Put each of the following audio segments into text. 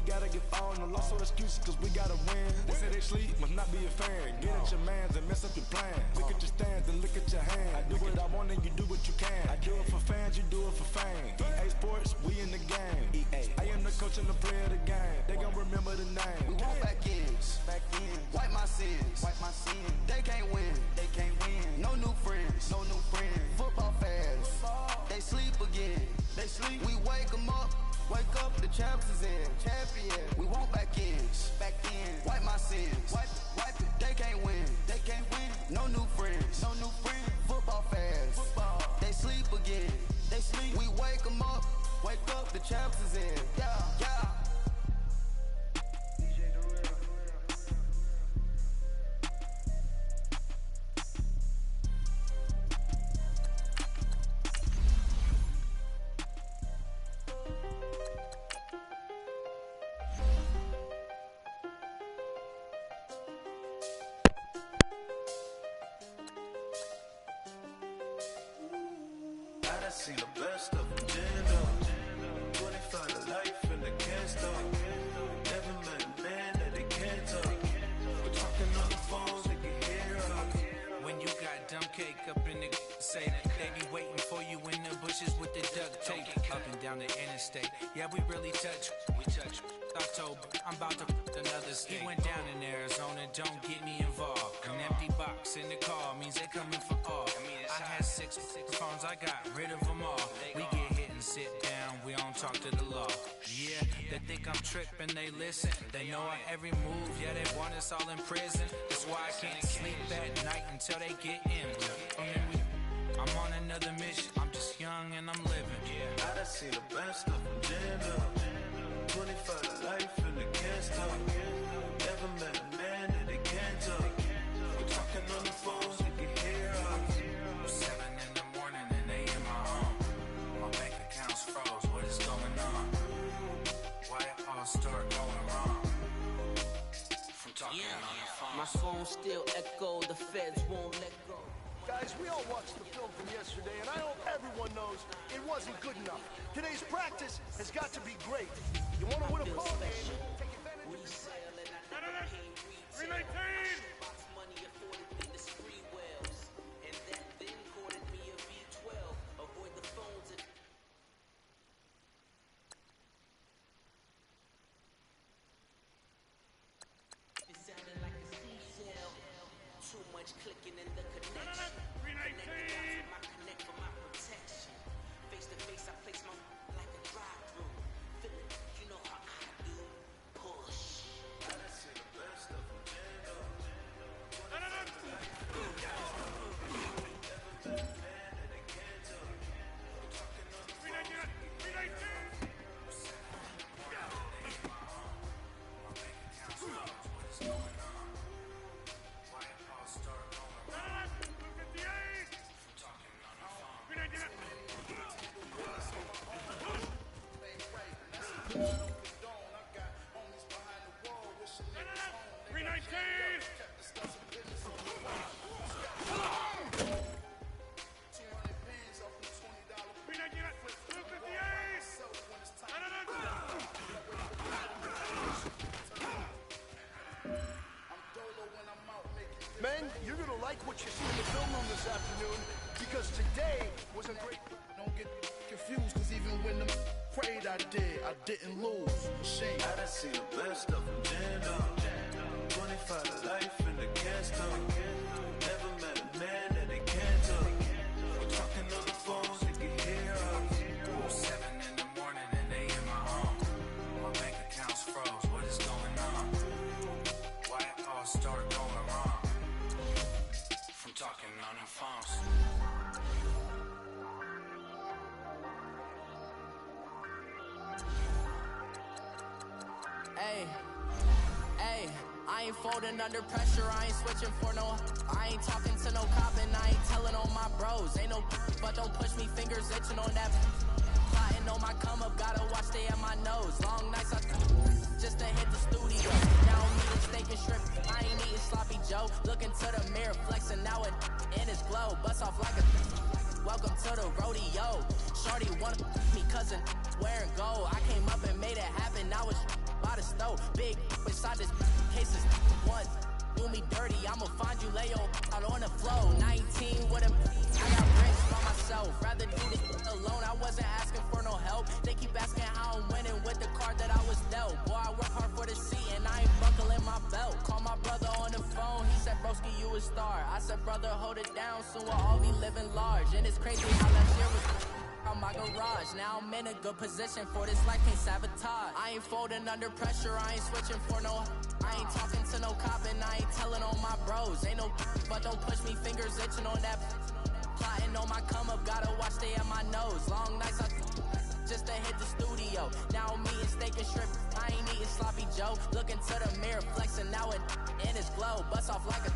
we gotta get all. No loss or excuses, cause we gotta win. They say they sleep, must not be a fan. Get at your mans and mess up your plan. Look at your stands and look at your hand. I do what I want and you do what you can. I do it for fans, you do it for fame. EA Sports, we in the game. I am the coach and the player of the game. They gon' remember the name. We want back ends, wipe my sins, They can't win, No new friends, Football fans, they sleep again. We wake them up, the champs is in. We want back ends, wipe my sins, wipe it. They can't win, No new friends, Football fans, they sleep again. We wake them up, the champs is in. Yeah. I see the best of them, jammed up. 25 to life and they can't stop. Never met a man that they can't talk. We're talking on the phones, they can hear us. When you got dumb cake up in the say that they be waiting for you in the bushes with the duct tape. Up and down the interstate, yeah, we really touch. October, I'm about to another state. He went down in Arizona, don't get me involved. An empty box in the car means they coming for all. I had six phones, I got rid of them all. We get hit and sit down, we don't talk to the law. Yeah, they think I'm tripping, they listen. They know our every move, yeah, they want us all in prison. That's why I can't sleep at night until they get in. I'm on another mission, I'm just young and I'm living. I done seen the best of them, jammed up. 25 to life and they can't stop. Never met a man that they can't talk. We're talking on the phones, they can hear us. 7 in the morning and they in my home. My bank account's froze, what is going on? Why it all start going wrong? From talking on the phone. My phone still echo, the feds won't let go. Guys, we all watched the film from yesterday, and I hope everyone knows it wasn't good enough. Today's practice has got to be great. You want to win a ball game? Take advantage of it. 319! Money afforded me the spree wells, and that then courted me a V12. Avoid the phones and... It sounded like a seashell. Too much clicking in the connection. 319! My connect for my protection. Face to face, I place my like a drive-through. Feel it, you know how I do. Push. I done seen the best of them, jammed up. Men, you're going to like what you see in the film room this afternoon, because today was a great... Don't get confused, cause even when the prayed I didn't lose. Shame. I done seen the best of them, jammed up. 25 to life and they can't stop. Never met a man that they can't talk. We're talking on the phones, they can hear us. 7 in the morning and they in my home. My bank account's froze, what is going on? Why it all start going wrong? From talking on the phones. Hey, I ain't folding under pressure, I ain't switching for no. I ain't talking to no cop and I ain't telling on my bros. Ain't no but don't push me, fingers itching on that. Plotting on my come up, gotta watch stay at my nose. Long nights I just to hit the studio. Now I'm eating steak and shrimp, I ain't eating sloppy Joe. Looking to the mirror, flexing now it in his glow. Bust off like a welcome to the rodeo. Shorty wanna me cousin wearing gold. I came up and made it happen, now it's about do me dirty, I'ma find you, lay your out on the floor. 19 with a, I got rich by myself. Rather do this alone, I wasn't asking for no help. They keep asking how I'm winning with the card that I was dealt. Boy, I work hard for the seat and I ain't buckling my belt. Call my brother on the phone, he said, broski, you a star. I said, brother, hold it down, soon we'll all be living large. And it's crazy how last year was on my garage. Now I'm in a good position for this life, can't sabotage. I ain't folding under pressure, I ain't switching for no. I ain't talking to no cop and I ain't telling on my bros. Ain't no but don't push me, fingers itching on that. Plotting on my come up, gotta watch stay at my nose. Long nights I just to hit the studio. Now I'm eating steak and shrimp, I ain't eating sloppy Joe. Looking to the mirror, flexing now and in his glow. Bust off like a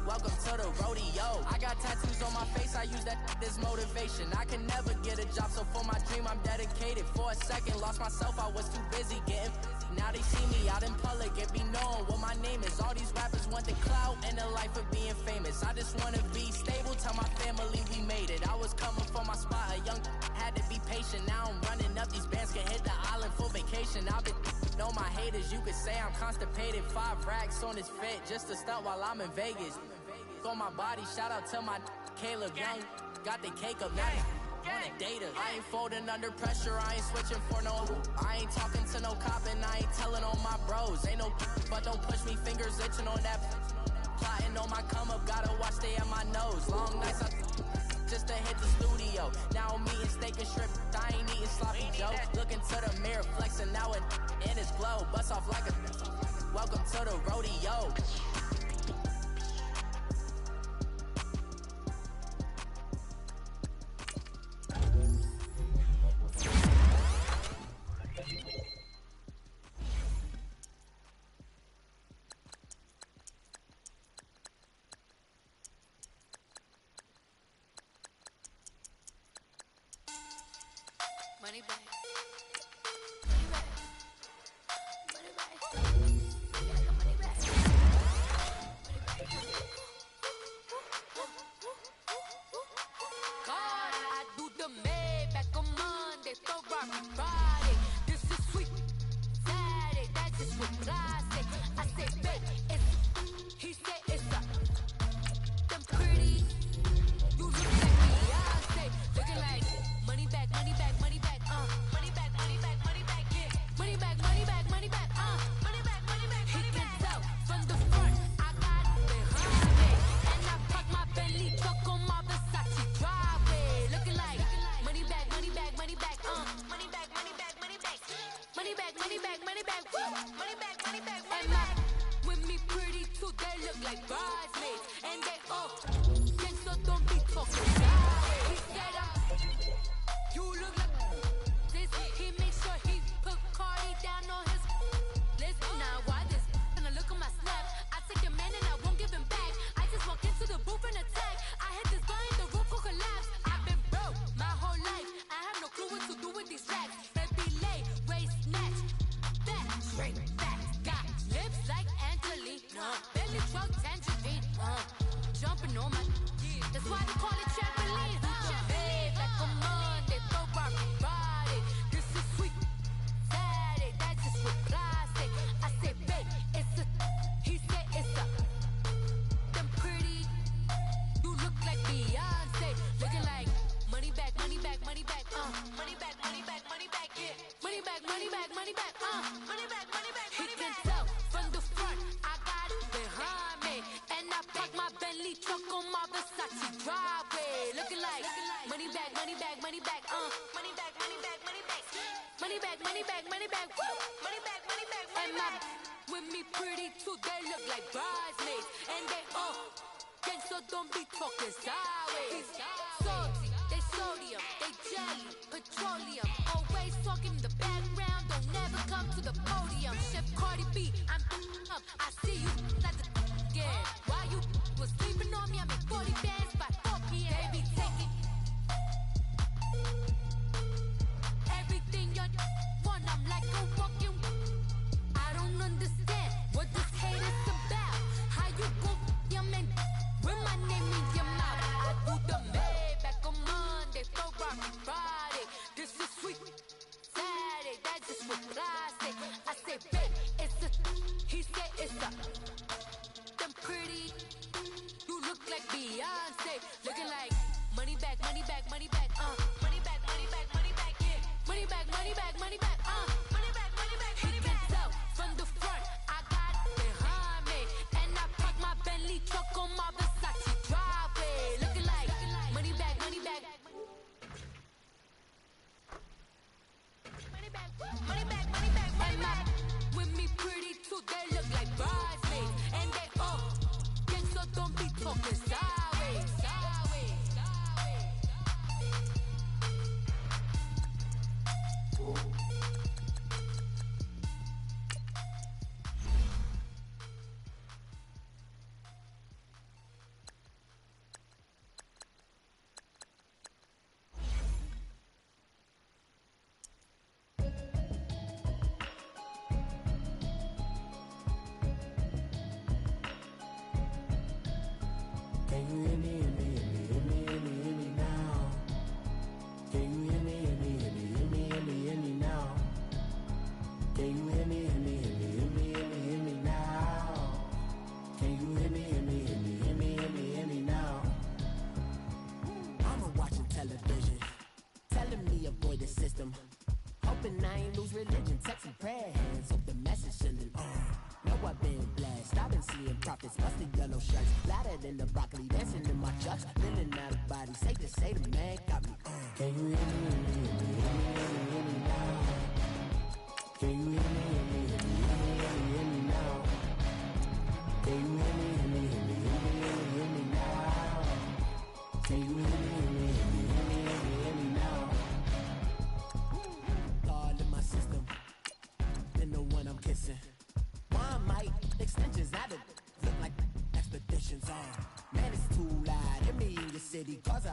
welcome to the rodeo. I got tattoos on my face, I use that as motivation. I can never get a job, so for my dream I'm dedicated. For a second, lost myself, I was too busy getting. Now they see me out in public and be known what my name is. All these rappers want the clout and the life of being famous. I just wanna be stable, tell my family we made it. I was coming for my spot, a young had to be patient. Now I'm running up, these bands can hit the island for vacation. I've been know my haters, you could say I'm constipated. 5 racks on his fit, just to stunt while I'm in Vegas. On my body, shout out to my Caleb Young. Got the cake up, now on a data. I ain't folding under pressure, I ain't switching for no. I ain't talking to no cop and I ain't telling on my bros. Ain't no but don't push me, fingers itching on that. Plotting on my come up, gotta watch stay at my nose. Long nights I just to hit the studio. Now I'm eating steak and shrimp, I ain't eating sloppy Joe. Looking to the mirror, flexing now and in his glow. Bust off like a welcome to the rodeo. Money back. Money back. Money back. Money back. God, I do the Maybach on Monday, Ferrari Friday. This is sweet. Saturday, that's just what classic. I say, babe, it's. He said it's a. Them pretty. You look like Beyonce, looking like money back, money back, money back, money back, money back, money back, yeah, money back, money back, money back, money back, money back. He can tell from the front, I got it behind me, and I park my Bentley truck on my Versace driveway, looking like money back, money back, money back, money back, money back, money back, money back, money back, money back, money back, money back, and my with me pretty too, they look like bridesmaids, and they all. So don't be talking loud. He said you look like this. He makes sure he put Cardi down on his list. Now why this? When I look at my snap, I take your man and I won't give him back. I just walk into the booth and attack. I hit this guy and the roof will collapse. I've been broke my whole life. I have no clue what to do with these racks. Baby lay, waist snatch, back straight back. Got lips like Angelina, belly truck tangerine, jumping on my. That's why they call it trampoline. Babe, like a Monday, Ferrari Friday. This is sweet. Saturday, that's just what classic. I say, babe, it's a. He said it's a. Them pretty. You look like Beyonce, looking like money back, money back, money back, money back, money back, money back, yeah, money back, money back, money back, money back, money back. He can tell from the front, I got it behind me, and I park my Bentley truck on my Versace driveway, looking like money back, money back, money back, money back, money back, money back, money back, money back, money back, money back, money back, and my with me pretty too, they look like bridesmaids, and they all gang, so don't be talking sideways. Salty, they sodium, they jelly, petroleum, always talking in the background, don't never come to the podium. Chef Cardi B, I'm up, I see you like the yeah. Why you was sleeping on me? I made 40 bands by 4 p.m. They be taking everything you want. I'm like a walking. I don't understand what this hate is about. How you gon' your man with my name in your mouth? I do the Maybach on Monday, Ferrari Friday. This is sweet. Saturday, that's just what classic. I say, babe, it's a. He said it's a. Them money back, money back, money back, money back, money back, yeah. Money back, money back, money back, money back, money back, money back. He can tell from the front, I got it behind me, and I park my Bentley truck on my Versace driveway, looking like money back, money back. Money back, money back, money back, money back. With me pretty too, they look like bridesmaids, and they all get so don't be talking sideways, sideways, sideways. Can you hear me, hear me, hear me, hear me, hear me, hear me now? Can you hear me, hear me, hear me, hear me, hear me, hear me now? Can you hear me, hear me, hear me, hear me, hear me, hear me now? Can you hear me, hear me, hear me, hear me, hear me, hear me now? Mama watching television, telling me avoid the system. Hoping I ain't lose religion, texting prayer hands, hope the message sending. Know I've been blessed, I've been seeing prophets, busting yellow shirts, louder than the broccoli, dancing in my chucks, feeling out of body, safe to say the man got me. Can you hear me, hear me, hear me, hear me, hear me now? Can you hear me, hear me, hear me, hear me, hear me now? Can you hear me, hear me, hear me, hear me, hear me now? Can you hear me, hear me, hear me, hear me, hear me now? All in my system, then the one I'm kissing. One might extensions out of look like expeditions on. Man, it's too loud. Hit me in your city, cause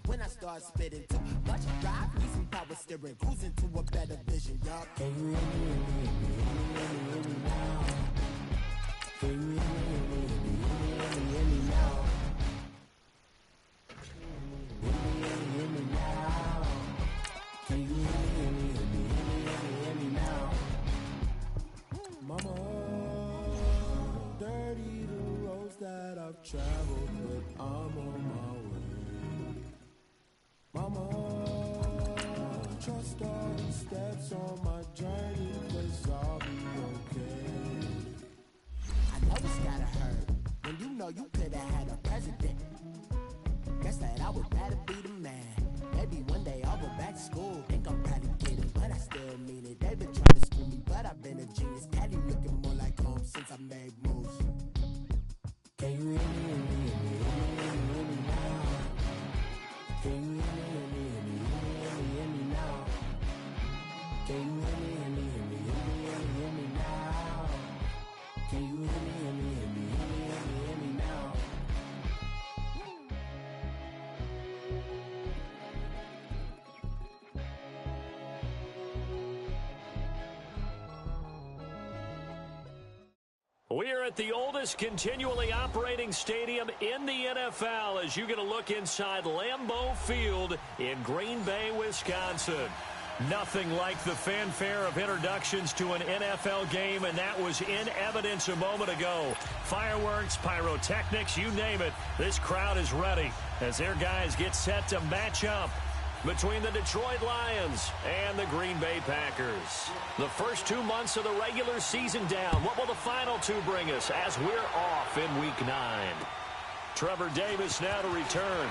when I start spitting too much drive, need some power steering, cruising to a better vision, y'all. Can you hear me, hear me, hear me, hear me, hear me now? Can you hear me, hear me, hear me, hear me, hear me now? Hear me, hear me now? Can you hear me, hear me, hear me, hear me, hear me now? Mama, dirty the roads that I've traveled, but I'm on my way. Mama, trust all the steps on my journey, 'cause I'll be okay. I know it's gotta hurt when you know you could've had a president. Guess that I would rather be the man. Maybe one day I'll go back to school. Think I'm probably kidding, but I still mean it. They've been trying to screw me, but I've been a genius. Daddy looking more like home since I made moves. Can you hear me, hear me, hear me, hear me, hear me now? Can you hear me, hear me, hear me, hear me, hear me now? Can you hear me, hear me, hear me, hear me, hear me now? Can you hear me, hear me, hear me, hear me, hear me now? We're at the oldest continually operating stadium in the NFL as you get a look inside Lambeau Field in Green Bay, Wisconsin. Nothing like the fanfare of introductions to an NFL game, and that was in evidence a moment ago. Fireworks, pyrotechnics, you name it. This crowd is ready as their guys get set to match up between the Detroit Lions and the Green Bay Packers. The first 2 months of the regular season down. What will the final two bring us as we're off in Week 9? Trevor Davis now to return.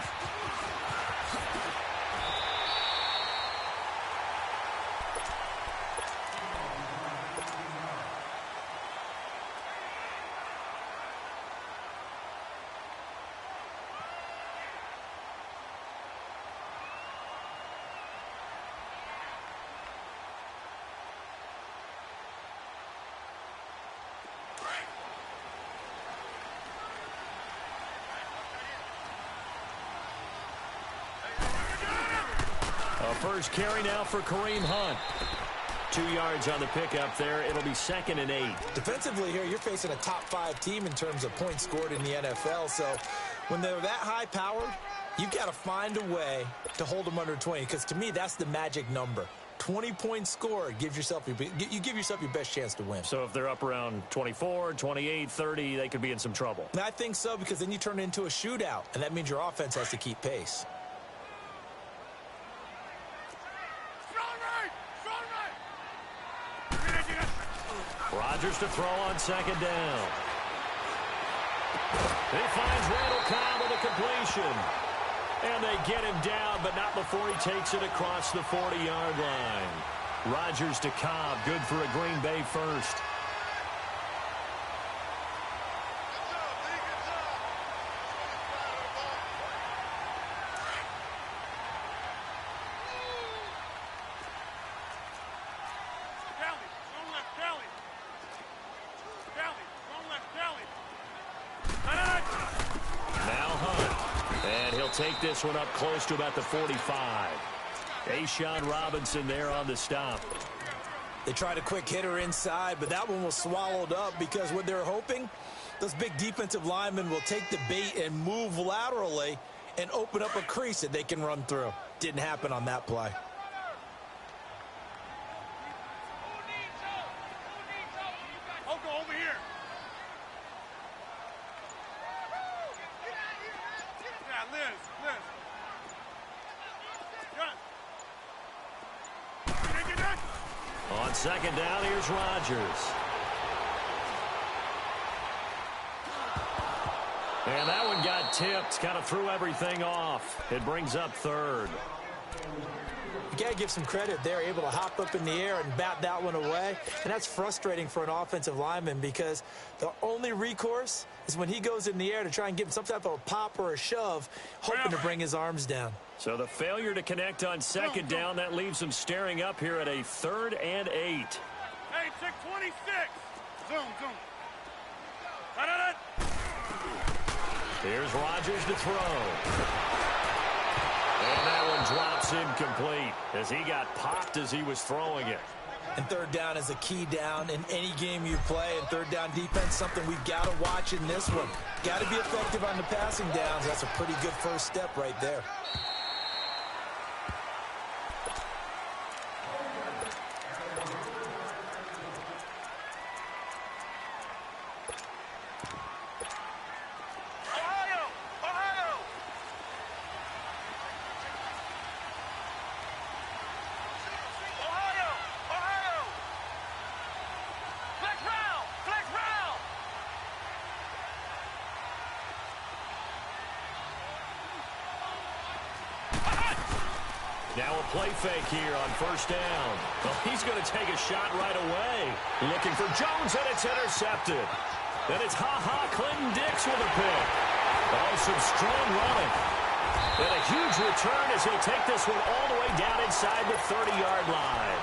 First carry now for Kareem Hunt. 2 yards on the pickup there. It'll be 2nd and 8. Defensively here, you're facing a top-5 team in terms of points scored in the NFL. So when they're that high-powered, you've got to find a way to hold them under 20. Because to me, that's the magic number. 20 points scored, you give yourself your best chance to win. So if they're up around 24, 28, 30, they could be in some trouble. I think so, because then you turn it into a shootout, and that means your offense has to keep pace. Rodgers to throw on second down. He finds Randall Cobb with a completion. And they get him down, but not before he takes it across the 40-yard line. Rodgers to Cobb, good for a Green Bay first. Take this one up close to about the 45. A'Shawn Robinson there on the stop. They tried a quick hitter inside, but that one was swallowed up because what they're hoping, those big defensive linemen will take the bait and move laterally and open up a crease that they can run through. Didn't happen on that play. On second down, here's Rodgers. And that one got tipped, kind of threw everything off. It brings up third. You got to give some credit. They're able to hop up in the air and bat that one away. And that's frustrating for an offensive lineman because the only recourse is when he goes in the air to try and give him some type of a pop or a shove, hoping to bring his arms down. So the failure to connect on second down, that leaves him staring up here at a 3rd and 8. Hey, 626. Zoom. Here's Rodgers to throw. And that one drops incomplete as he got popped as he was throwing it. And third down is a key down in any game you play. And third down defense, something we've got to watch in this one. Got to be effective on the passing downs. That's a pretty good first step right there. Now a play fake here on first down. Well, he's going to take a shot right away. Looking for Jones, and it's intercepted. Then it's Clinton Dix with a pick. Oh, some strong running. And a huge return as he'll take this one all the way down inside the 30-yard line.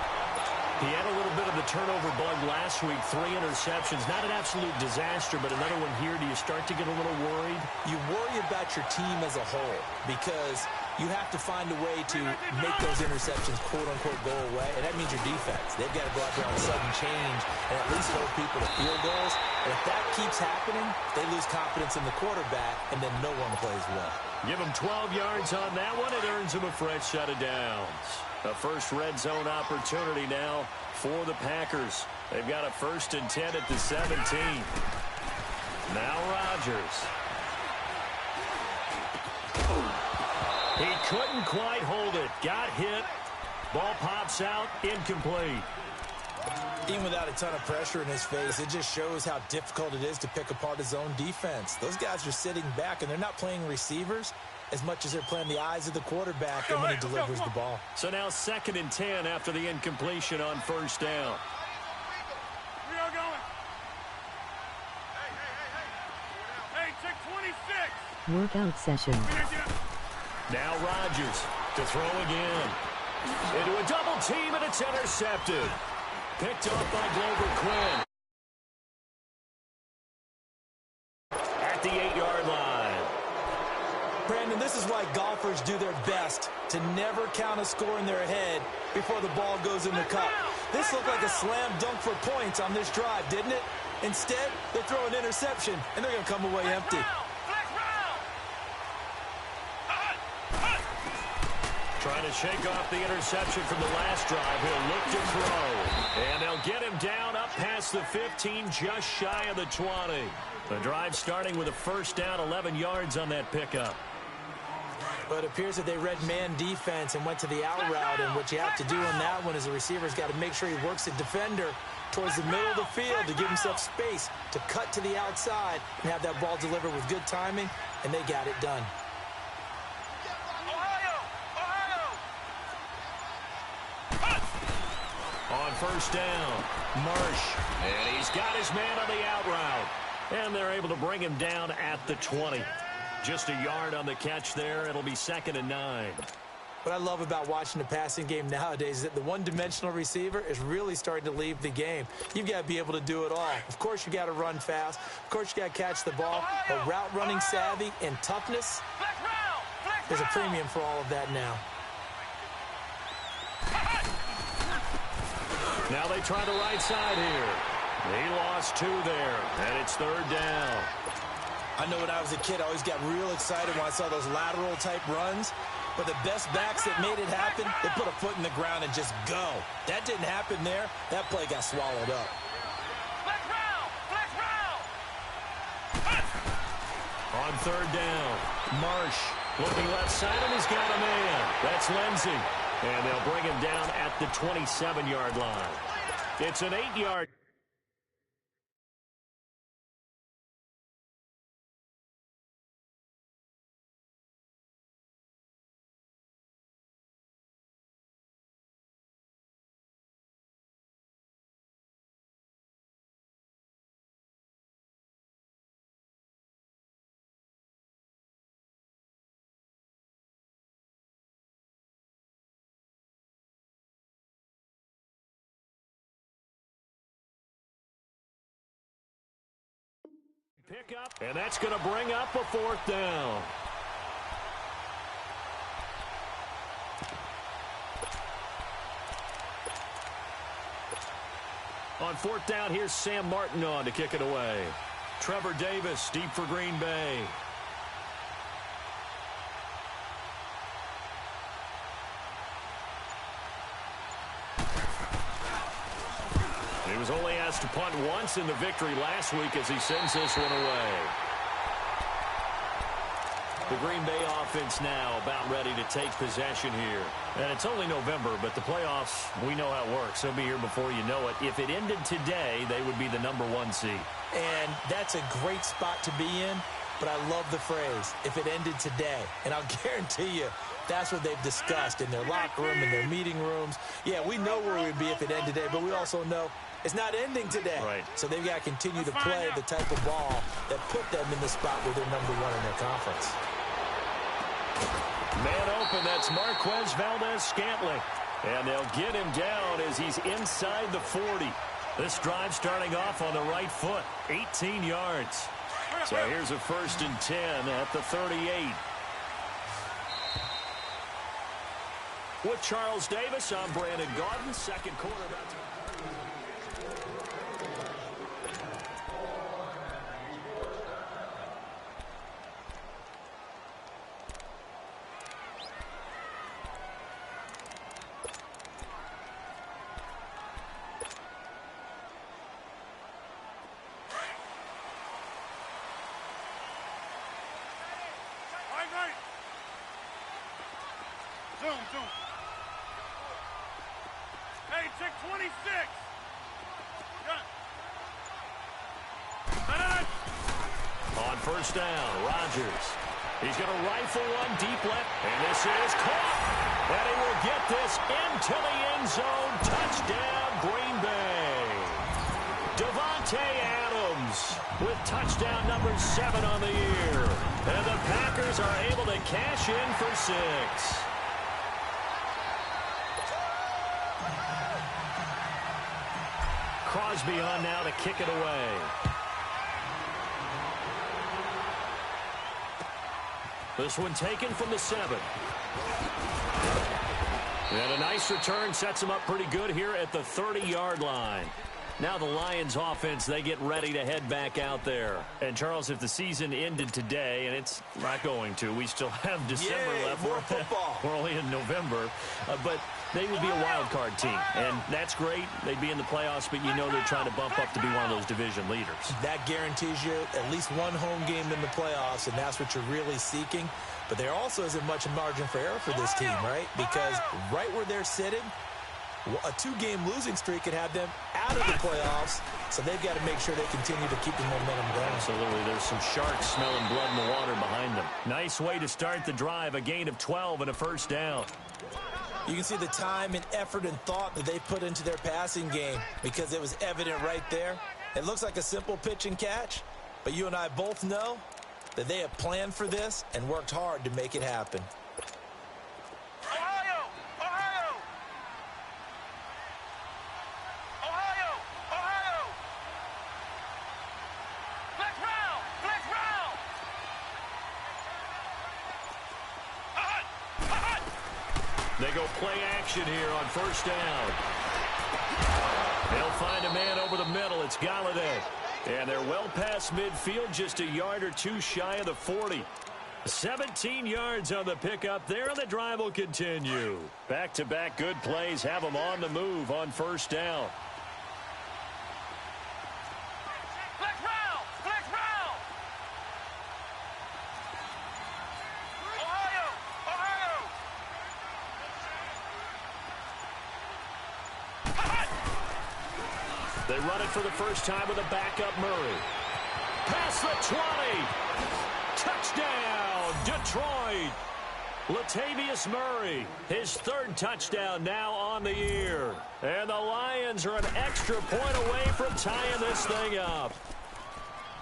He had a little bit of the turnover bug last week, 3 interceptions. Not an absolute disaster, but another one here. Do you start to get a little worried? You worry about your team as a whole because you have to find a way to make those interceptions, quote-unquote, go away, and that means your defense. They've got to go out there on a sudden change and at least hold people to field goals. And if that keeps happening, they lose confidence in the quarterback, and then no one plays well. Give them 12 yards on that one. It earns them a fresh set of downs. A first red zone opportunity now for the Packers. They've got a 1st and 10 at the 17. Now Rodgers. He couldn't quite hold it. Got hit. Ball pops out. Incomplete. Even without a ton of pressure in his face, it just shows how difficult it is to pick apart his own defense. Those guys are sitting back, and they're not playing receivers as much as they're playing the eyes of the quarterback and when he delivers the ball. So now 2nd and 10 after the incompletion on first down. We are going. Hey, 626. Workout session. Now Rodgers to throw again. Into a double team, and it's intercepted. Picked off by Glover Quinn. At the 8-yard line. Brandon, this is why golfers do their best to never count a score in their head before the ball goes in the cup. This looked like a slam dunk for points on this drive, didn't it? Instead, they throw an interception, and they're going to come away empty. Trying to shake off the interception from the last drive. He'll look to throw. And they'll get him down up past the 15, just shy of the 20. The drive starting with a first down, 11 yards on that pickup. Well, it appears that they read man defense and went to the out route, and what you have to do on that one is the receiver's got to make sure he works the defender towards the middle of the field to give himself space to cut to the outside and have that ball delivered with good timing, and they got it done. On first down, Marsh, and he's got his man on the out route, and they're able to bring him down at the 20. Just a yard on the catch there. It'll be 2nd and 9. What I love about watching the passing game nowadays is that the one-dimensional receiver is really starting to leave the game. You've got to be able to do it all. Of course, you got to run fast. Of course, you got to catch the ball. But route running savvy and toughness, there's a premium for all of that now. Now they try the right side here. He lost 2 there, and it's 3rd down. I know when I was a kid, I always got real excited when I saw those lateral-type runs. But the best backs that made it happen, they put a foot in the ground and just go. That didn't happen there. That play got swallowed up. On 3rd down, Marsh looking left side, and he's got a man. That's Lindsey. And they'll bring him down at the 27-yard line. It's an 8-yard. Pick up, and that's going to bring up a 4th down. On 4th down, here's Sam Martin on to kick it away. Trevor Davis deep for Green Bay. He was only asked to punt once in the victory last week as he sends this one away. The Green Bay offense now about ready to take possession here. And it's only November, but the playoffs, we know how it works. They'll be here before you know it. If it ended today, they would be the #1 seed. And that's a great spot to be in, but I love the phrase, if it ended today. And I'll guarantee you, that's what they've discussed in their locker room, in their meeting rooms. Yeah, we know where we'd be if it ended today, but we also know it's not ending today. Right. So they've got to continue to play the type of ball that put them in the spot where they're #1 in their conference. Man open, that's Marquez Valdez-Scantling. And they'll get him down as he's inside the 40. This drive starting off on the right foot, 18 yards. So here's a 1st and 10 at the 38. With Charles Davis, I'm Brandon Gaudin. Second quarter about to... Zoom. Hey, check 26. On first down, Rodgers. He's going to rifle one deep left, and this is caught. And he will get this into the end zone. Touchdown, Green Bay. Devontae Adams with touchdown number 7 on the year. And the Packers are able to cash in for 6. Crosby on now to kick it away. This one taken from the 7. And a nice return sets him up pretty good here at the 30-yard line. Now the Lions offense, they get ready to head back out there. And Charles, if the season ended today, and it's not going to, we still have December left. More football. We're only in November. But they would be a wild card team, and that's great. They'd be in the playoffs, but you know they're trying to bump up to be one of those division leaders. That guarantees you at least one home game in the playoffs, and that's what you're really seeking. But there also isn't much margin for error for this team, right? Because right where they're sitting, a two-game losing streak could have them out of the playoffs, so they've got to make sure they continue to keep the momentum going. Absolutely. There's some sharks smelling blood in the water behind them. Nice way to start the drive, a gain of 12 and a first down. You can see the time and effort and thought that they put into their passing game because it was evident right there. It looks like a simple pitch and catch, but you and I both know that they have planned for this and worked hard to make it happen. They go play action here on first down. They'll find a man over the middle. It's Galladay. And they're well past midfield, just a yard or two shy of the 40. 17 yards on the pickup there, and the drive will continue. Back-to-back good plays have them on the move on first down. They run it for the first time with a backup Murray. Past the 20. Touchdown, Detroit. Latavius Murray, his third touchdown now on the year. And the Lions are an extra point away from tying this thing up.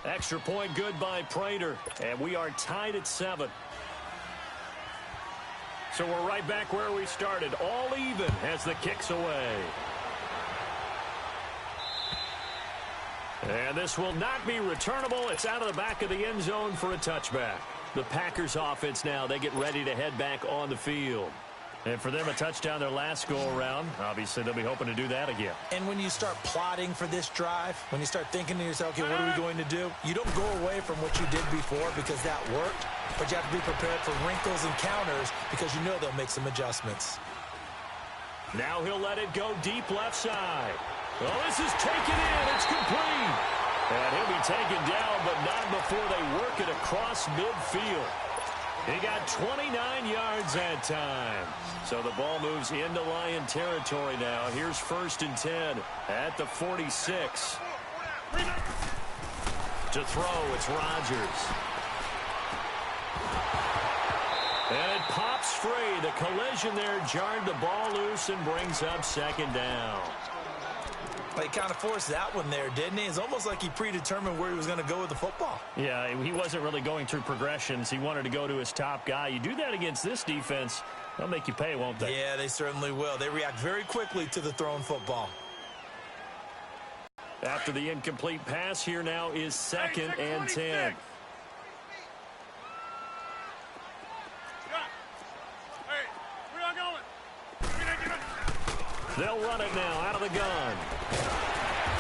Extra point good by Prater, and we are tied at 7. So we're right back where we started, all even as the kick's away. And this will not be returnable. It's out of the back of the end zone for a touchback. The Packers offense now, they get ready to head back on the field. And for them, a touchdown their last go-around. Obviously, they'll be hoping to do that again. And when you start plotting for this drive, when you start thinking to yourself, okay, what are we going to do? You don't go away from what you did before because that worked, but you have to be prepared for wrinkles and counters because you know they'll make some adjustments. Now he'll let it go deep left side. Well, this is taken in. It's complete. And he'll be taken down, but not before they work it across midfield. He got 29 yards that time. So the ball moves into Lion territory now. Here's 1st and 10 at the 46. To throw, it's Rodgers. And it pops free. The collision there jarred the ball loose and brings up 2nd down. He kind of forced that one there, didn't he? It's almost like he predetermined where he was going to go with the football. Yeah, he wasn't really going through progressions. He wanted to go to his top guy. You do that against this defense, they'll make you pay, won't they? Yeah, they certainly will. They react very quickly to the thrown football. After the incomplete pass, here now is 2nd and 10. They'll run it now out of the gun.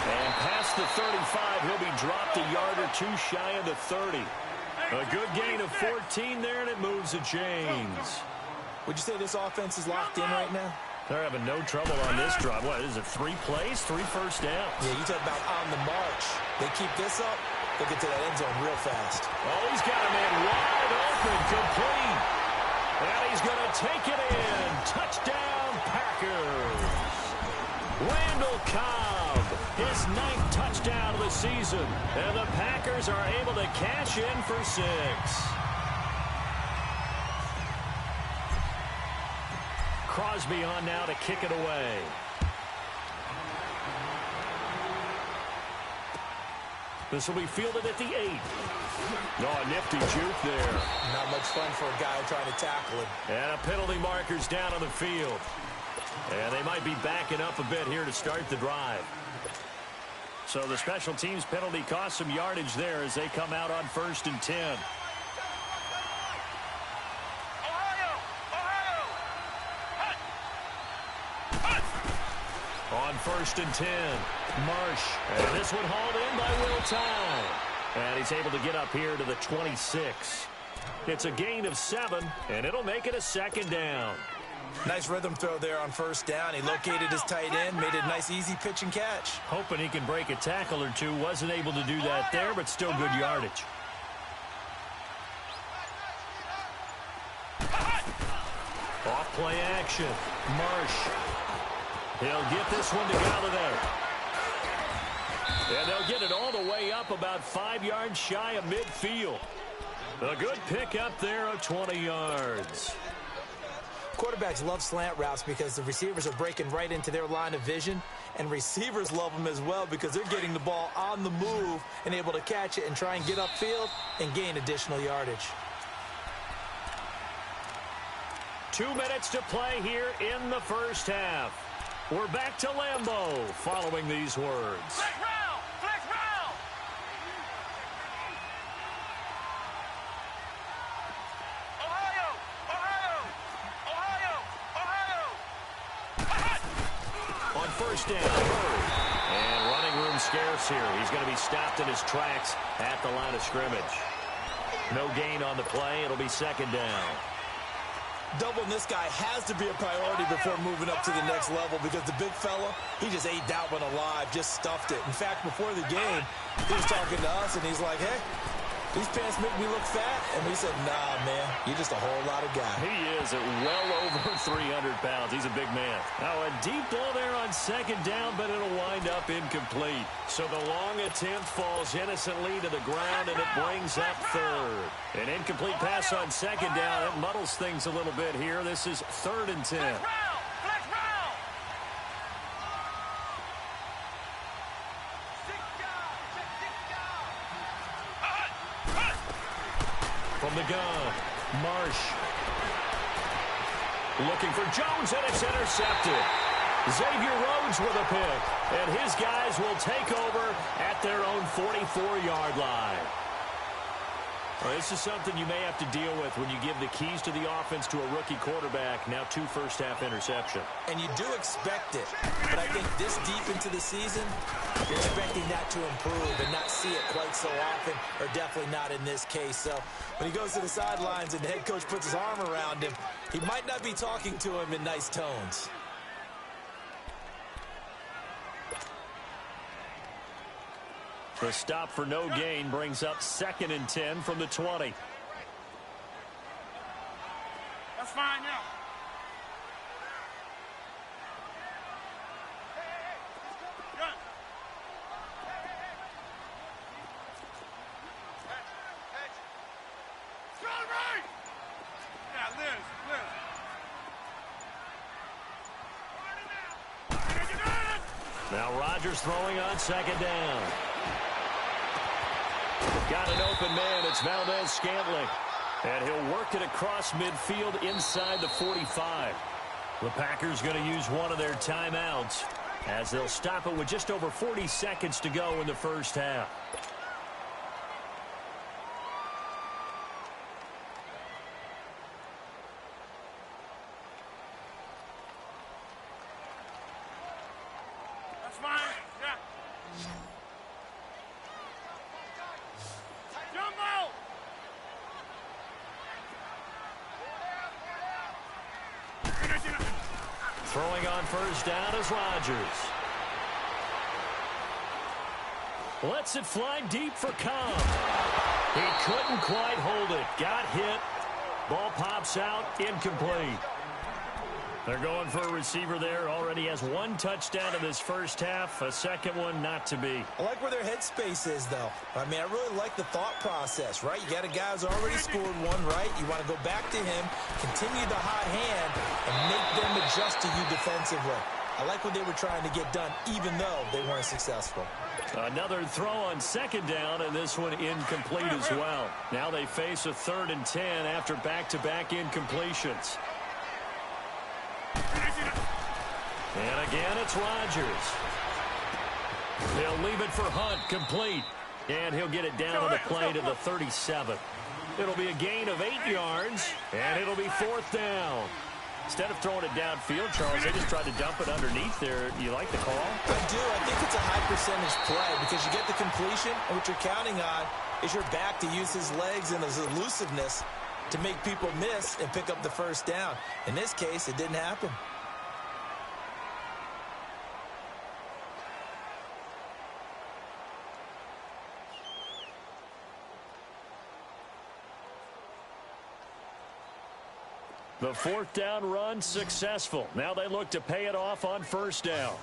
And past the 35, he'll be dropped a yard or two shy of the 30. A good gain of 14 there, and it moves the chains. Would you say this offense is locked in right now? They're having no trouble on this drive. What, is it 3 plays, 3 first downs? Yeah, you talk about on the march. They keep this up, they get to that end zone real fast. Oh, he's got a man wide open, complete. And he's going to take it in. Touchdown, Packers. Randall Cobb, his 9th touchdown of the season. And the Packers are able to cash in for 6. Crosby on now to kick it away. This will be fielded at the 8. Oh, a nifty juke there. Not much fun for a guy trying to tackle him. And a penalty marker's down on the field. And they might be backing up a bit here to start the drive. So the special teams penalty cost some yardage there as they come out on 1st and 10. On 1st and 10, Marsh. And this one hauled in by Will Tye. And he's able to get up here to the 26. It's a gain of 7, and it'll make it a 2nd down. Nice rhythm throw there on first down. He located his tight end, made it a nice, easy pitch and catch. Hoping he can break a tackle or two. Wasn't able to do that there, but still good yardage. Off play action. Marsh. He'll get this one to Galladay. And they'll get it all the way up about 5 yards shy of midfield. A good pickup there of 20 yards. Quarterbacks love slant routes because the receivers are breaking right into their line of vision, and receivers love them as well because they're getting the ball on the move and able to catch it and try and get upfield and gain additional yardage. 2 minutes to play here in the first half. We're back to Lambeau following these words. Flex round! Flex round! Ohio! Ohio! Ohio! Ohio! On first down, and running room scarce here. He's going to be stopped in his tracks at the line of scrimmage. No gain on the play. It'll be second down. Doubling this guy has to be a priority before moving up to the next level because the big fella, he just ate that one alive, just stuffed it. In fact, before the game, he was talking to us, and he's like, hey, these pants make me look fat. And we said, nah, man, you're just a whole lot of guy. He is at well over 300 pounds. He's a big man. Now, a deep ball there on second down, but it'll wind up incomplete. So the long attempt falls innocently to the ground, and it brings up third. An incomplete pass on second down. It muddles things a little bit here. This is 3rd and 10. From the gun, Marsh. Looking for Jones, and it's intercepted. Xavier Rhodes with a pick, and his guys will take over at their own 44-yard line. Well, this is something you may have to deal with when you give the keys to the offense to a rookie quarterback. Now 2 first-half interceptions. And you do expect it, but I think this deep into the season, you're expecting that to improve and not see it quite so often, or definitely not in this case. So when he goes to the sidelines and the head coach puts his arm around him, he might not be talking to him in nice tones. The stop for no gain brings up 2nd and 10 from the 20. That's fine now. Good. Strong right. Yeah, Liz. Now Rodgers throwing on second down. Got an open man. It's Valdez-Scantling. And he'll work it across midfield inside the 45. The Packers going to use one of their timeouts as they'll stop it with just over 40 seconds to go in the first half. That's fine. Yeah. Jumbo! Throwing on first down is Rodgers. Lets it fly deep for Cobb. He couldn't quite hold it. Got hit. Ball pops out. Incomplete. They're going for a receiver there. Already has 1 touchdown in this first half. A second one not to be. I like where their headspace is, though. I mean, I really like the thought process, right? You got a guy who's already scored 1, right? You want to go back to him, continue the hot hand, and make them adjust to you defensively. I like what they were trying to get done, even though they weren't successful. Another throw on second down, and this one incomplete as well. Now they face a 3rd and 10 after back-to-back incompletions. And again, it's Rodgers. They'll leave it for Hunt, complete. And he'll get it down on the play to the 37. It'll be a gain of 8 yards, and it'll be 4th down. Instead of throwing it downfield, Charles, they just tried to dump it underneath there. You like the call? I do. I think it's a high-percentage play because you get the completion, and what you're counting on is your back to use his legs and his elusiveness to make people miss and pick up the first down. In this case, it didn't happen. The fourth down run successful. Now they look to pay it off on first down.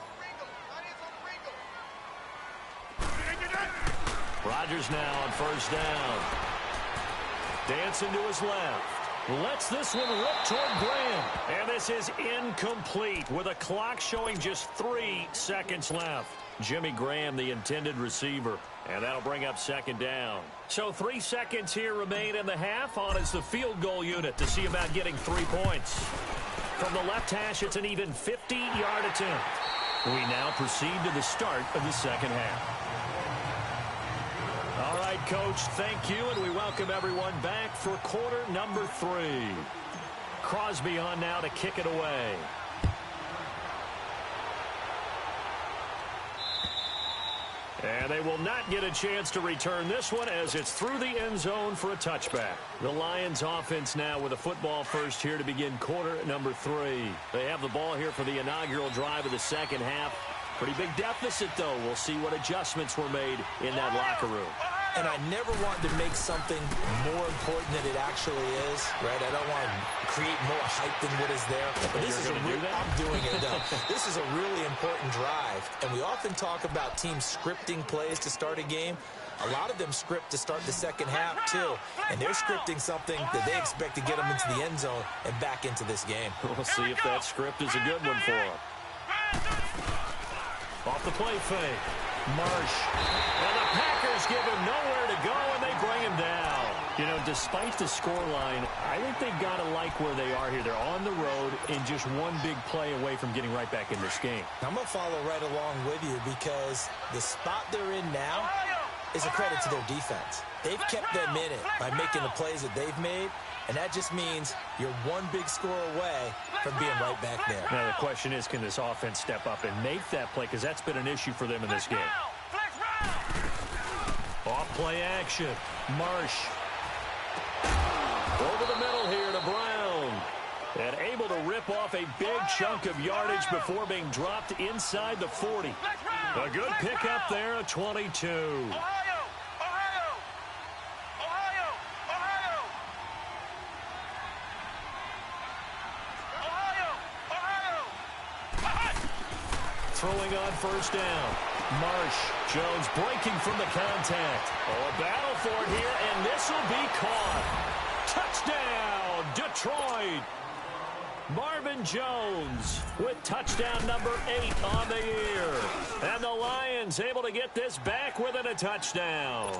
Rodgers now on first down. Dancing to his left. Lets this one rip toward Graham. And this is incomplete with a clock showing just 3 seconds left. Jimmy Graham, the intended receiver. And that'll bring up second down. So 3 seconds here remain in the half. On is the field goal unit to see about getting 3 points. From the left hash, it's an even 50-yard attempt. We now proceed to the start of the second half. All right, Coach, thank you, and we welcome everyone back for quarter number 3. Crosby on now to kick it away. And they will not get a chance to return this one as it's through the end zone for a touchback. The Lions offense now with a football first here to begin quarter number 3. They have the ball here for the inaugural drive of the second half. Pretty big deficit, though. We'll see what adjustments were made in that locker room. And I never want to make something more important than it actually is, right? I don't want to create more hype than what is there. But this is I'm doing it, though. This is a really important drive. And we often talk about teams scripting plays to start a game. A lot of them script to start the second half, too. And they're scripting something that they expect to get them into the end zone and back into this game. We'll see if that script is a good one for them. Off the play fake. Marsh. And the Packers give him nowhere to go, and they bring him down. You know, despite the scoreline, I think they've got to like where they are here. They're on the road and just one big play away from getting right back in this game. I'm going to follow right along with you because the spot they're in now is a credit to their defense. They've kept them in it by making the plays that they've made, and that just means you're one big score away from being right back there. Now, the question is, can this offense step up and make that play? Because that's been an issue for them in this game. Off play action. Marsh. Over the middle here to Brown. And able to rip off a big chunk of yardage before being dropped inside the 40. A good pickup there, a 22. Throwing on first down. Marsh. Jones breaking from the contact. Oh, a battle for it here, and this will be caught. Touchdown, Detroit. Marvin Jones with touchdown number 8 on the year. And the Lions able to get this back within a touchdown.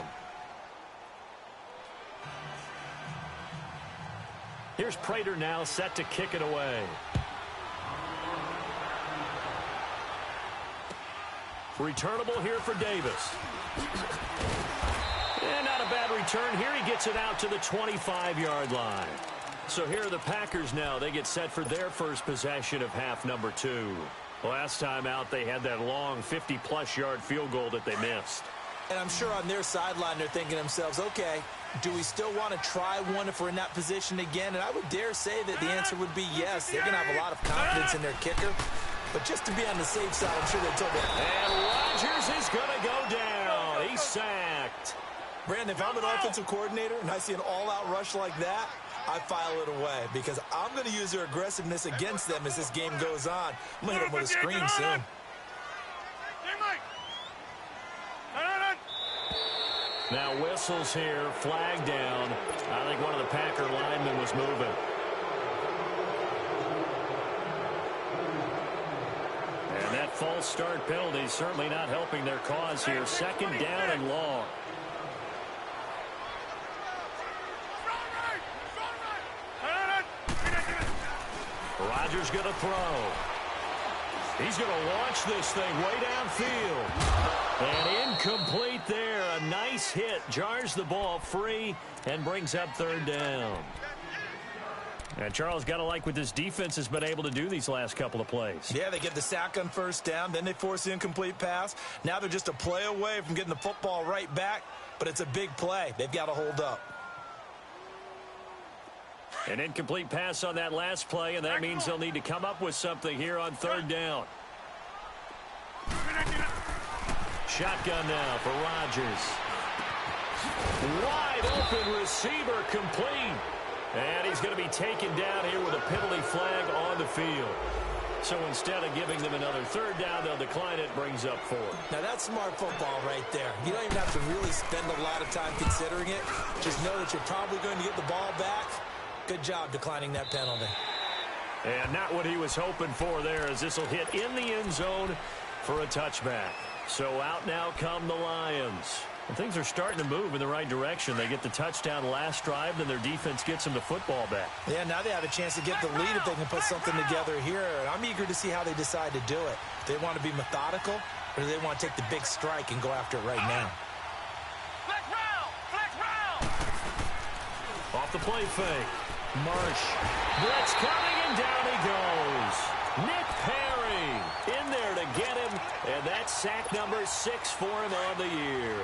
Here's Prater now set to kick it away. Returnable here for Davis. And not a bad return here. He gets it out to the 25-yard line. So here are the Packers now. They get set for their first possession of half number 2. Last time out, they had that long 50-plus yard field goal that they missed. And I'm sure on their sideline, they're thinking to themselves, okay, do we still want to try one if we're in that position again? And I would dare say that the answer would be yes. They're going to have a lot of confidence in their kicker. But just to be on the safe side, I'm sure they told them. And Rodgers is going to go down. He's sacked. Brandon, if I'm an offensive coordinator and I see an all-out rush like that, I file it away because I'm going to use their aggressiveness against them as this game goes on. I'm going to hit them with a screen soon. Now whistles here, flag down. I think one of the Packer linemen was moving. And that false start penalty is certainly not helping their cause here. Second down and long. Rodgers going to throw. He's going to launch this thing way downfield. And incomplete there. A nice hit. Jars the ball free and brings up third down. And Charles, got to like what this defense has been able to do these last couple of plays. Yeah, they get the sack on first down. Then they force the incomplete pass. Now they're just a play away from getting the football right back. But it's a big play. They've got to hold up. An incomplete pass on that last play, and that means they'll need to come up with something here on third down. Shotgun now for Rodgers. Wide open receiver complete. And he's going to be taken down here with a penalty flag on the field. So instead of giving them another third down, they'll decline it, brings up 4. Now that's smart football right there. You don't even have to really spend a lot of time considering it. Just know that you're probably going to get the ball back. Good job declining that penalty. And not what he was hoping for there, as this will hit in the end zone for a touchback. So out now come the Lions. And things are starting to move in the right direction. They get the touchdown last drive, then their defense gets them the football back. Yeah, now they have a chance to get the lead if they can put something together here. I'm eager to see how they decide to do it. Do they want to be methodical, or do they want to take the big strike and go after it right now? Off the play fake. Marsh. Brett's coming, and down he goes. Nick Perry in there to get him, and that's sack number 6 for him on the year.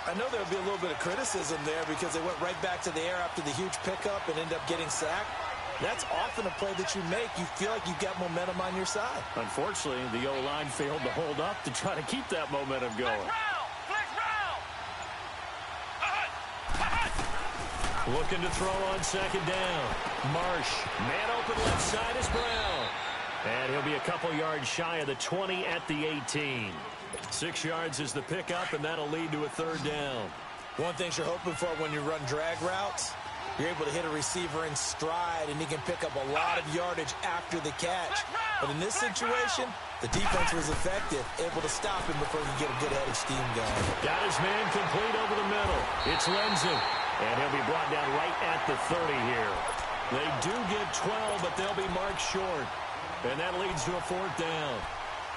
I know there'll be a little bit of criticism there because they went right back to the air after the huge pickup and ended up getting sacked. That's often a play that you make. You feel like you've got momentum on your side. Unfortunately, the O-line failed to hold up to try to keep that momentum going. Looking to throw on second down. Marsh. Man open left side is Brown. And he'll be a couple yards shy of the 20 at the 18. 6 yards is the pickup, and that'll lead to a third down. One thing you're hoping for when you run drag routes, you're able to hit a receiver in stride, and he can pick up a lot of yardage after the catch. But in this situation, the defense was effective, able to stop him before he could get a good head of steam going. Got his man complete over the middle. It's Lenzen, and he'll be brought down right at the 30 here. They do get 12, but they'll be marked short, and that leads to a fourth down.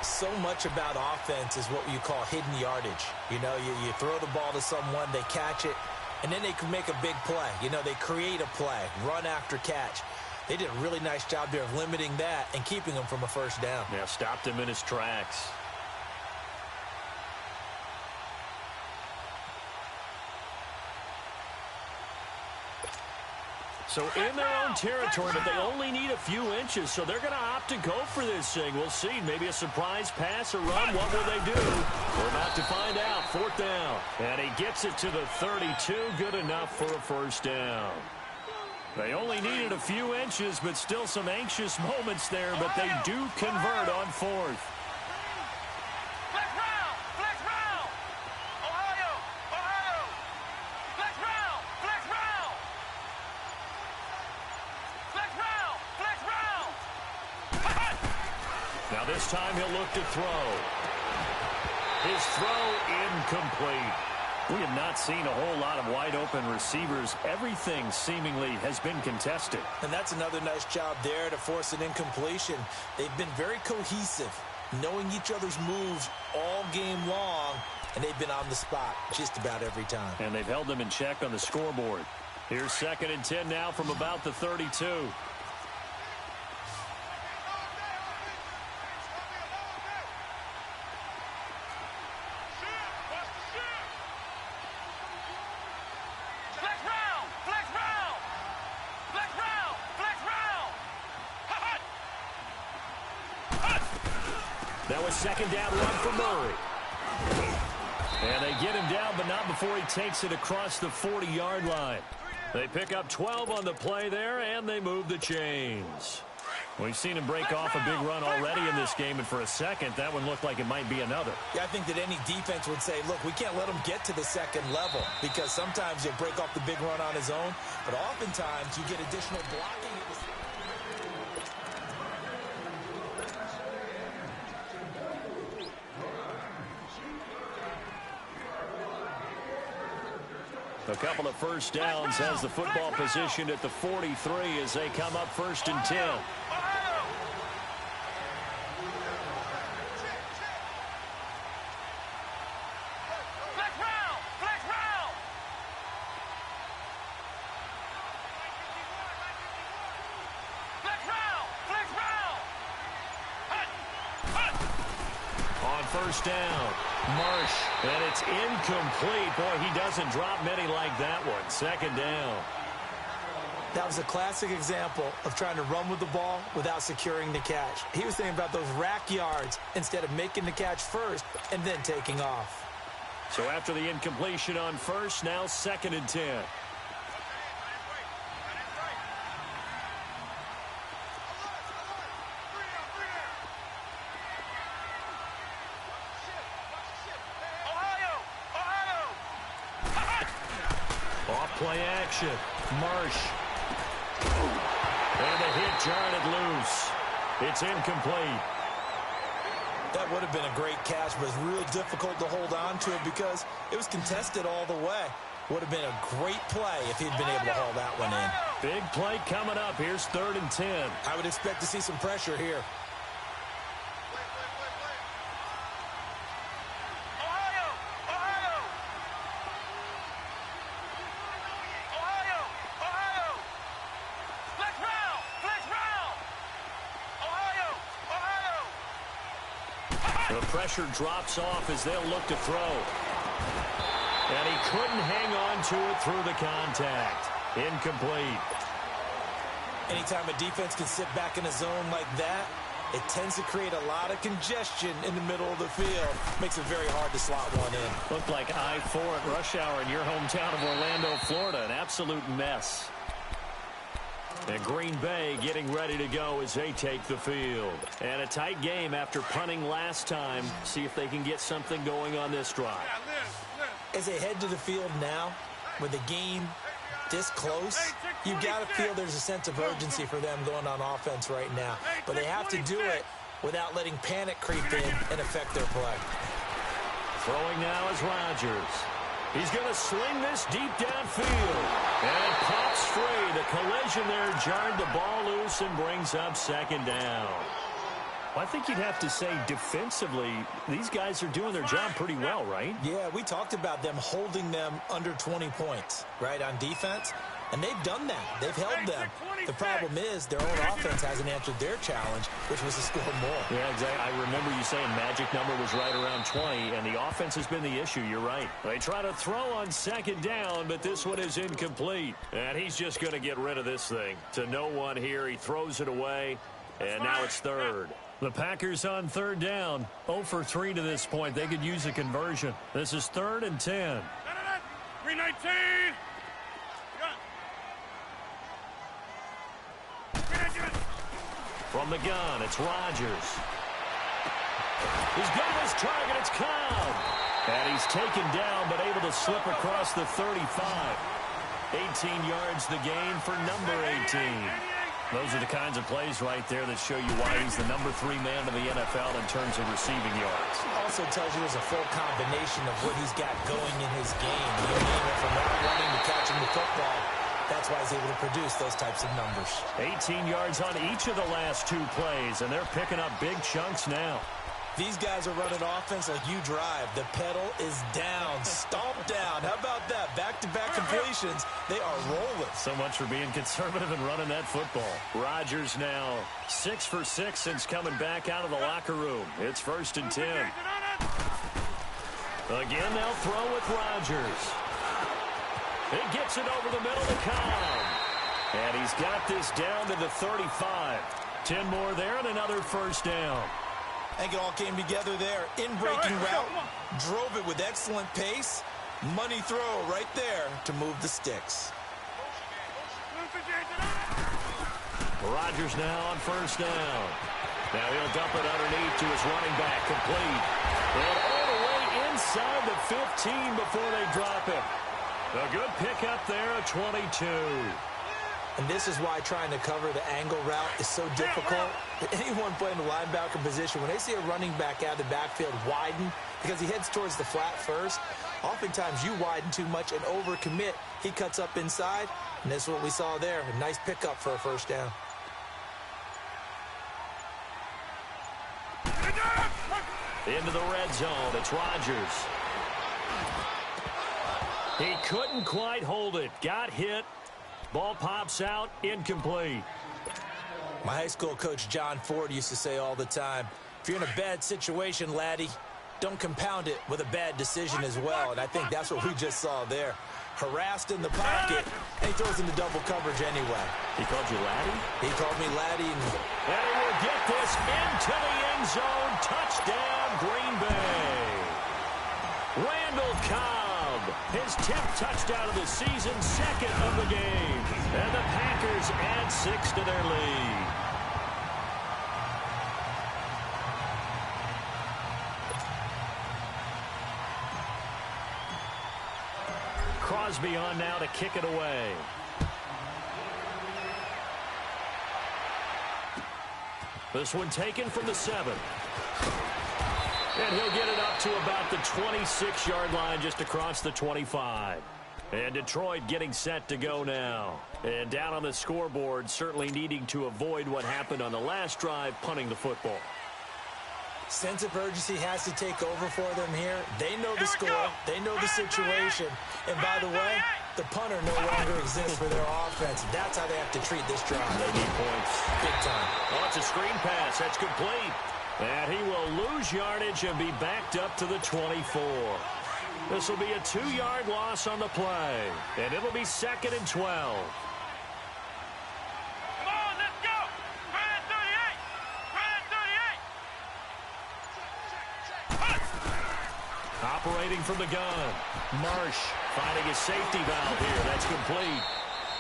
So much about offense is what you call hidden yardage. You know, you throw the ball to someone, they catch it, and then they can make a big play. You know, they create a play, run after catch. They did a really nice job there of limiting that and keeping him from a first down. Yeah, stopped him in his tracks. So in their own territory, but they only need a few inches, so they're going to opt to go for this thing. We'll see. Maybe a surprise pass or run. What will they do? We're about to find out. Fourth down. And he gets it to the 32. Good enough for a first down. They only needed a few inches, but still some anxious moments there, but they do convert on fourth. Now this time he'll look to throw. His throw incomplete. We have not seen a whole lot of wide-open receivers. Everything seemingly has been contested. And that's another nice job there to force an incompletion. They've been very cohesive, knowing each other's moves all game long, and they've been on the spot just about every time. And they've held them in check on the scoreboard. Here's 2nd and 10 now from about the 32. That was 2nd down run for Murray. And they get him down, but not before he takes it across the 40-yard line. They pick up 12 on the play there, and they move the chains. We've seen him break off a big run already in this game, and for a second, that one looked like it might be another. Yeah, I think that any defense would say, look, we can't let him get to the second level, because sometimes he'll break off the big run on his own, but oftentimes you get additional blocking. A couple of first downs has the football positioned at the 43 as they come up 1st and 10. On first down, Marsh, and it's incomplete. Boy, he doesn't drop many like that one. 2nd down. That was a classic example of trying to run with the ball without securing the catch. He was thinking about those rack yards instead of making the catch first and then taking off. So after the incompletion on first, now 2nd and 10. Play action. Marsh. And the hit jarred loose. It's incomplete. That would have been a great catch, but it's real difficult to hold on to it because it was contested all the way. Would have been a great play if he'd been able to haul that one in. Big play coming up. Here's 3rd and 10. I would expect to see some pressure here. The pressure drops off as they'll look to throw. And he couldn't hang on to it through the contact. Incomplete. Anytime a defense can sit back in a zone like that, it tends to create a lot of congestion in the middle of the field. Makes it very hard to slot one in. Looked like I-4 at rush hour in your hometown of Orlando, Florida. An absolute mess. And Green Bay getting ready to go as they take the field. And a tight game after punting last time. See if they can get something going on this drive. As they head to the field now, with the game this close, you've got to feel there's a sense of urgency for them going on offense right now. But they have to do it without letting panic creep in and affect their play. Throwing now is Rodgers. He's going to sling this deep downfield. And it pops free. The collision there jarred the ball loose and brings up 2nd down. Well, I think you'd have to say defensively, these guys are doing their job pretty well, right? Yeah, we talked about them holding them under 20 points, right, on defense. And they've done that. They've held them. The problem is their own offense hasn't answered their challenge, which was to score more. Yeah, exactly. I remember you saying magic number was right around 20, and the offense has been the issue. You're right. They try to throw on 2nd down, but this one is incomplete. And he's just going to get rid of this thing. To no one here. He throws it away, and now it's 3rd. The Packers on 3rd down. 0 for 3 to this point. They could use a conversion. This is 3rd and 10. 319. From the gun, it's Rodgers. He's got his target. It's Cobb. And he's taken down, but able to slip across the 35. 18 yards the gain for number 18. Those are the kinds of plays right there that show you why he's the number 3 man in the NFL in terms of receiving yards. Also tells you there's a full combination of what he's got going in his game. You name it, from route running to catching the football. That's why he's able to produce those types of numbers. 18 yards on each of the last 2 plays, and they're picking up big chunks now. These guys are running offense like you drive. The pedal is down, stomped down. How about that? Back-to-back completions. They are rolling. So much for being conservative and running that football. Rodgers now 6 for 6 since coming back out of the locker room. It's 1st and 10. Again, they'll throw with Rodgers. He gets it over the middle to Cobb. And he's got this down to the 35. 10 more there and another 1st down. I think it all came together there. In-breaking route, drove it with excellent pace. Money throw right there to move the sticks. Rodgers now on 1st down. Now he'll dump it underneath to his running back, complete. And all the way inside the 15 before they drop it. A good pickup there at 22. And this is why trying to cover the angle route is so difficult. Anyone playing the linebacker position, when they see a running back out of the backfield widen, because he heads towards the flat first, oftentimes you widen too much and overcommit. He cuts up inside, and that's what we saw there. A nice pickup for a 1st down. Into the red zone, it's Rodgers. He couldn't quite hold it. Got hit. Ball pops out, incomplete. My high school coach, John Ford, used to say all the time, if you're in a bad situation, laddie, don't compound it with a bad decision as well. And I think that's what we just saw there. Harassed in the pocket, and he throws into double coverage anyway. He called you Laddie? He called me Laddie. And he will get this into the end zone. Touchdown, Green Bay. Randall Cobb, his 10th touchdown of the season, 2nd of the game. And the Packers add 6 to their lead. Crosby on now to kick it away. This one taken from the 7. And he'll get it up to about the 26-yard line, just across the 25. And Detroit getting set to go now. And down on the scoreboard, certainly needing to avoid what happened on the last drive, punting the football. Sense of urgency has to take over for them here. They know the score. They know the situation. And by the way, the punter no longer exists for their offense. That's how they have to treat this drive. They need points. Big time. Oh, it's a screen pass. That's complete. And he will lose yardage and be backed up to the 24. This will be a 2-yard loss on the play. And it'll be 2nd and 12. Operating from the gun. Marsh finding his safety valve here. That's complete.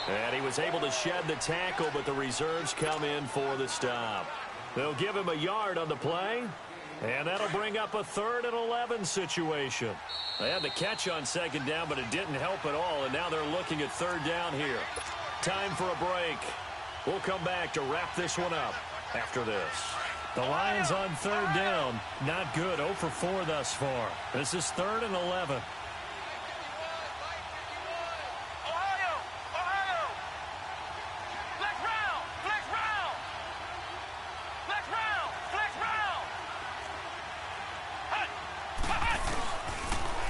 And he was able to shed the tackle, but the reserves come in for the stop. They'll give him a yard on the play, and that'll bring up a 3rd and 11 situation. They had the catch on 2nd down, but it didn't help at all, and now they're looking at 3rd down here. Time for a break. We'll come back to wrap this one up after this. The Lions on 3rd down. Not good. 0 for 4 thus far. This is 3rd and 11.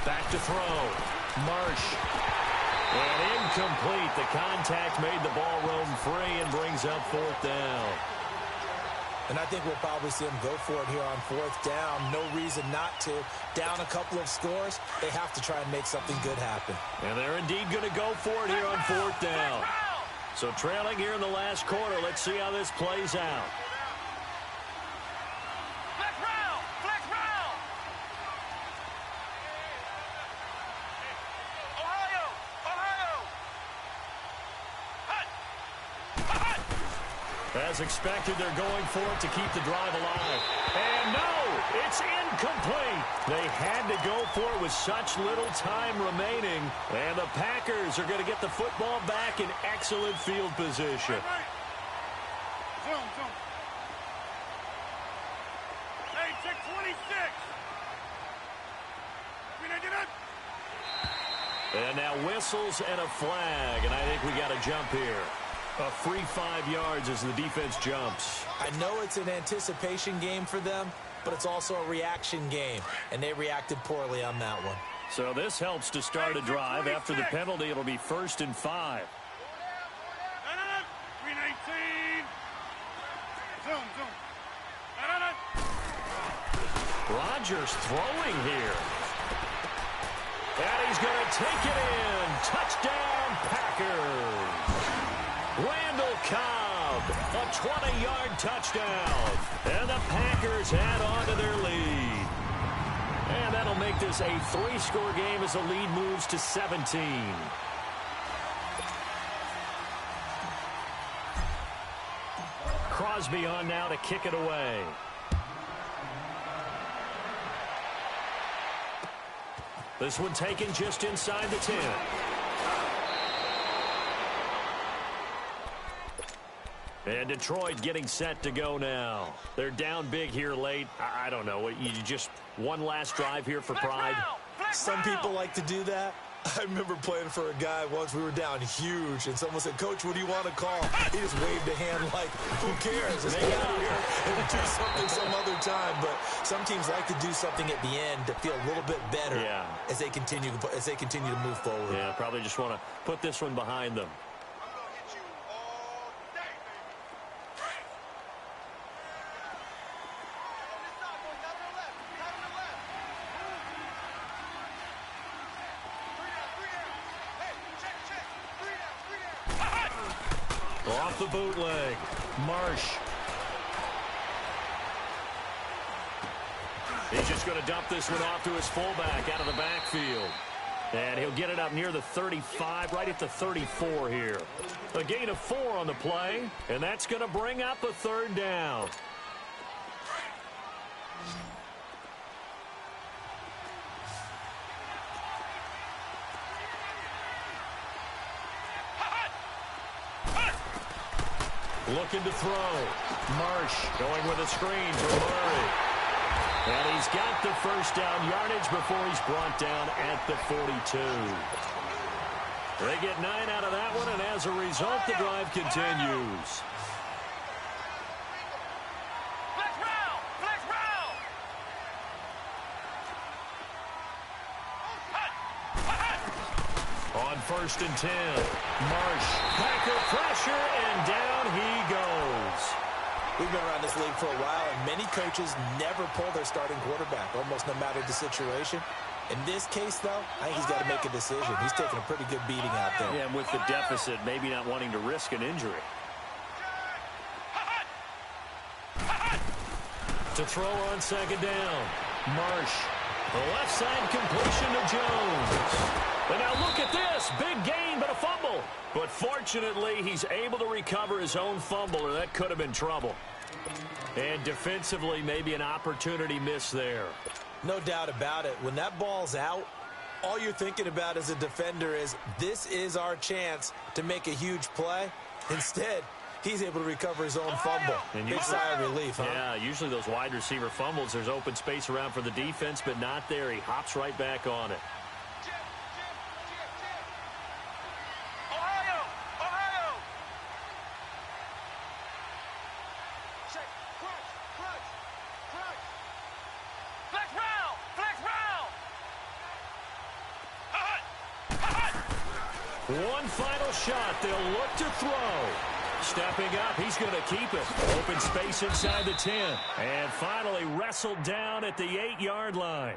Back to throw. Marsh. And incomplete. The contact made the ball roam free and brings up 4th down. And I think we'll probably see them go for it here on 4th down. No reason not to. Down a couple of scores, they have to try and make something good happen. And they're indeed going to go for it here on 4th down. So trailing here in the last quarter. Let's see how this plays out. As expected, they're going for it to keep the drive alive. And no, it's incomplete. They had to go for it with such little time remaining. And the Packers are going to get the football back in excellent field position. Zone. Hey, check 26. And now whistles and a flag. And I think we got a jump here. A free 5 yards as the defense jumps. I know it's an anticipation game for them, but it's also a reaction game, and they reacted poorly on that one. So this helps to start a drive. After the penalty, it'll be 1st and 5. 319. Zone. Rodgers throwing here. And he's going to take it in. Touchdown, Packers. Randall Cobb, a 20-yard touchdown. And the Packers add on to their lead. And that'll make this a 3-score game as the lead moves to 17. Crosby on now to kick it away. This one taken just inside the 10. And Detroit getting set to go now. They're down big here late. I don't know. You just one last drive here for pride. Some people like to do that. I remember playing for a guy once. We were down huge, and someone said, "Coach, what do you want to call?" He just waved a hand like, "Who cares? Let's get out of here and do something some other time." But some teams like to do something at the end to feel a little bit better as they continue to move forward. Yeah, probably just want to put this one behind them. Off the bootleg. Marsh. He's just going to dump this one off to his fullback out of the backfield. And he'll get it up near the 35, right at the 34 here. A gain of 4 on the play, and that's going to bring up a 3rd down. Looking to throw. Marsh going with a screen for Murray. And he's got the first down yardage before he's brought down at the 42. They get 9 out of that one, and as a result, the drive continues. On 1st and 10, Marsh, Packer pressure, and down he goes. We've been around this league for a while, and many coaches never pull their starting quarterback, almost no matter the situation. In this case, though, I think he's got to make a decision. He's taking a pretty good beating out there. Yeah, and with the deficit, maybe not wanting to risk an injury. To throw on 2nd down, Marsh. The left side completion to Jones. And now look at this. Big gain, but a fumble. But fortunately, he's able to recover his own fumble, or that could have been trouble. And defensively, maybe an opportunity miss there. No doubt about it. When that ball's out, all you're thinking about as a defender is, this is our chance to make a huge play. Instead, he's able to recover his own fumble. And big sigh of relief, huh? Yeah, usually those wide receiver fumbles, there's open space around for the defense, but not there. He hops right back on it. One final shot. They'll look to throw. Stepping up, he's going to keep it. Open space inside the 10. And finally wrestled down at the 8-yard line.